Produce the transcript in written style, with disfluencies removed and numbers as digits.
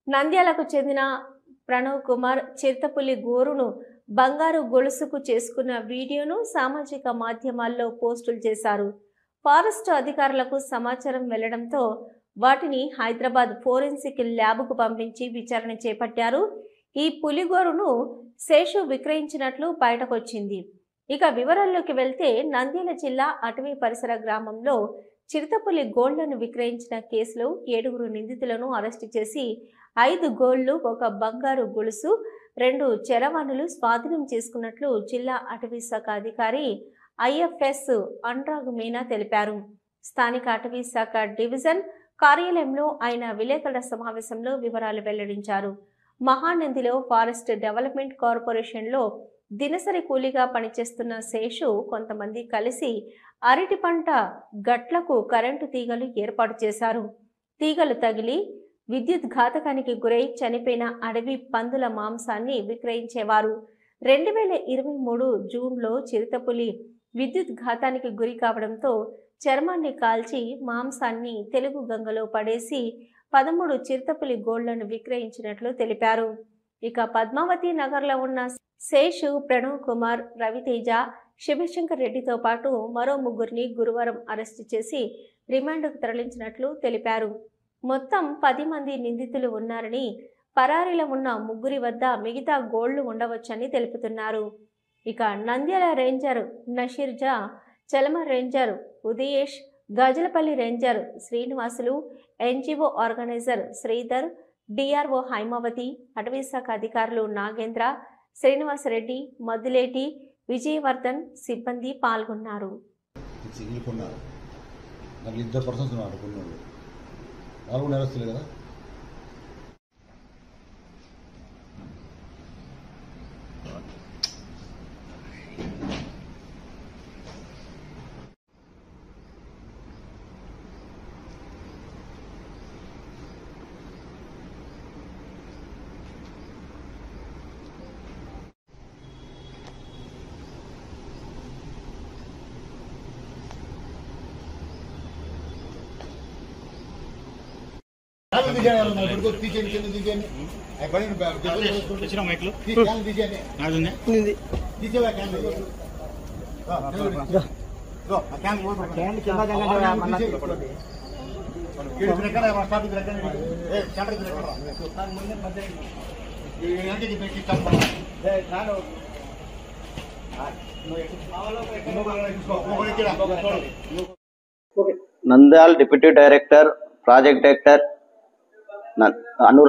నంద్యాలకు చెందిన ప్రణవ్ కుమార్ చిరుతపులి గోరును బంగారు గొలుసుకు చేసుకున్న వీడియోను సామాజిక మాధ్యమాల్లో పోస్టులు చేశారు. ఫారెస్ట్ అధికారులకు సమాచారం వెళ్లడంతో వాటిని హైదరాబాద్ ఫోరెన్సిక్ ల్యాబ్కు పంపించి విచారణ చేపట్టారు. ఈ పులిగోరును శేషు విక్రయించినట్లు బయటకొచ్చింది. ఇక వివరాల్లోకి వెళ్తే నంద్యాల జిల్లా అటవీ పరిసర గ్రామంలో చిరుతపులి గోళ్లను విక్రయించిన కేసులో 7 నిందితులను అరెస్టు చేసి 5 గోళ్లు, 1 బంగారు గొలుసు, 2 చరవాణులు స్వాధీనం చేసుకున్నట్లు జిల్లా అటవీ శాఖ అధికారి ఐఎఫ్ఎస్ అనురాగ్ మీనా తెలిపారు. స్థానిక అటవీ శాఖ డివిజన్ కార్యాలయంలో ఆయన విలేకరుల సమావేశంలో వివరాలు వెల్లడించారు. మహానందిలో ఫారెస్ట్ డెవలప్మెంట్ కార్పొరేషన్లో దినసరి కూలీగా పనిచేస్తున్న శేషు కొంతమంది కలిసి అరటి పంట గట్లకు కరెంటు తీగలు ఏర్పాటు చేశారు. తీగలు తగిలి విద్యుత్ ఘాతకానికి గురై చనిపోయిన అడవి పందుల మాంసాన్ని విక్రయించేవారు. 2023 జూన్లో చిరుతపులి విద్యుత్ ఘాతానికి గురి కావడంతో చర్మాన్ని కాల్చి మాంసాన్ని తెలుగు గంగలో పడేసి 13 చిరుతపులి గోళ్లను విక్రయించినట్లు తెలిపారు. ఇక పద్మావతి నగర్లో ఉన్న శేషు, ప్రణవ్ కుమార్, రవితేజ, శివశంకర్ రెడ్డితో పాటు మరో 3 గురువారం అరెస్టు చేసి రిమాండ్కు తరలించినట్లు తెలిపారు. మొత్తం 10 మంది నిందితులు ఉన్నారని, పరారీలో ఉన్న 3 వద్ద మిగతా గోళ్లు ఉండవచ్చని తెలుపుతున్నారు. ఇక Nandyal ranger Nasheerja, Chalama ranger Udayesh, Gajalapalli ranger Srinivasulu, NGO organiser Sridhar, DRO Haimavathi, అటవీశాఖ అధికారులు నాగేంద్ర, శ్రీనివాసరెడ్డి, మద్దులేటి, విజయవర్ధన్ సిబ్బంది పాల్గొన్నారు. Nandyal deputy director, project director Anurag